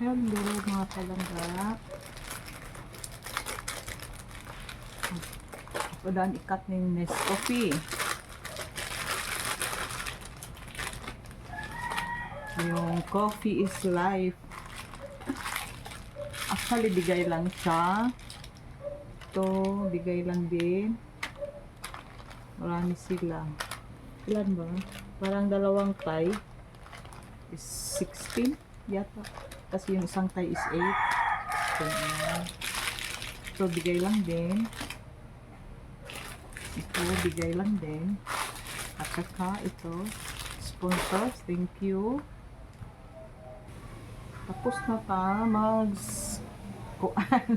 Hello mga palangga. Padaan ikat ni Nescoffee. Yung coffee is life. Actually, bigay lang siya. Ito, bigay lang din. Marami sila. Ilan ba? Parang dalawang Thai is 16 yata. Kasi yung isang Thai is 8. So, bigay lang din. Ito, bigay lang din. At saka, ito, sponsors, thank you. Tapos na ta, kuan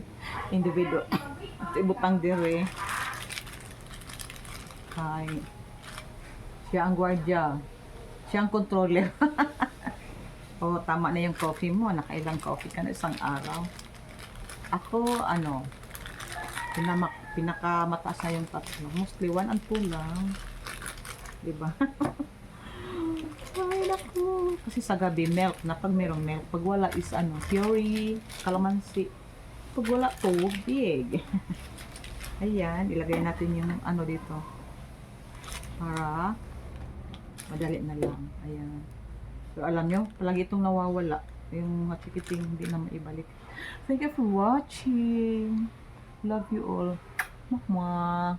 individual. Ito, ibutang dire. Kay, siya ang gwardiya. Siya ang controller. Oh, tama na yung coffee mo. Nakailang coffee ka na isang araw. Ako, pinakamataas na yung tatlo. Mostly 1 and 2 lang. Diba? Ay, naku. Kasi sa gabi, milk na. Pag merong milk, pag wala is fury, calamansi. Pag wala, tubig. Ayan, ilagay natin yung dito. Para madali na lang. Ayan. Pero alam nyo, palagi itong nawawala. Yung matikiting hindi na maibalik. Thank you for watching. Love you all. Mwah.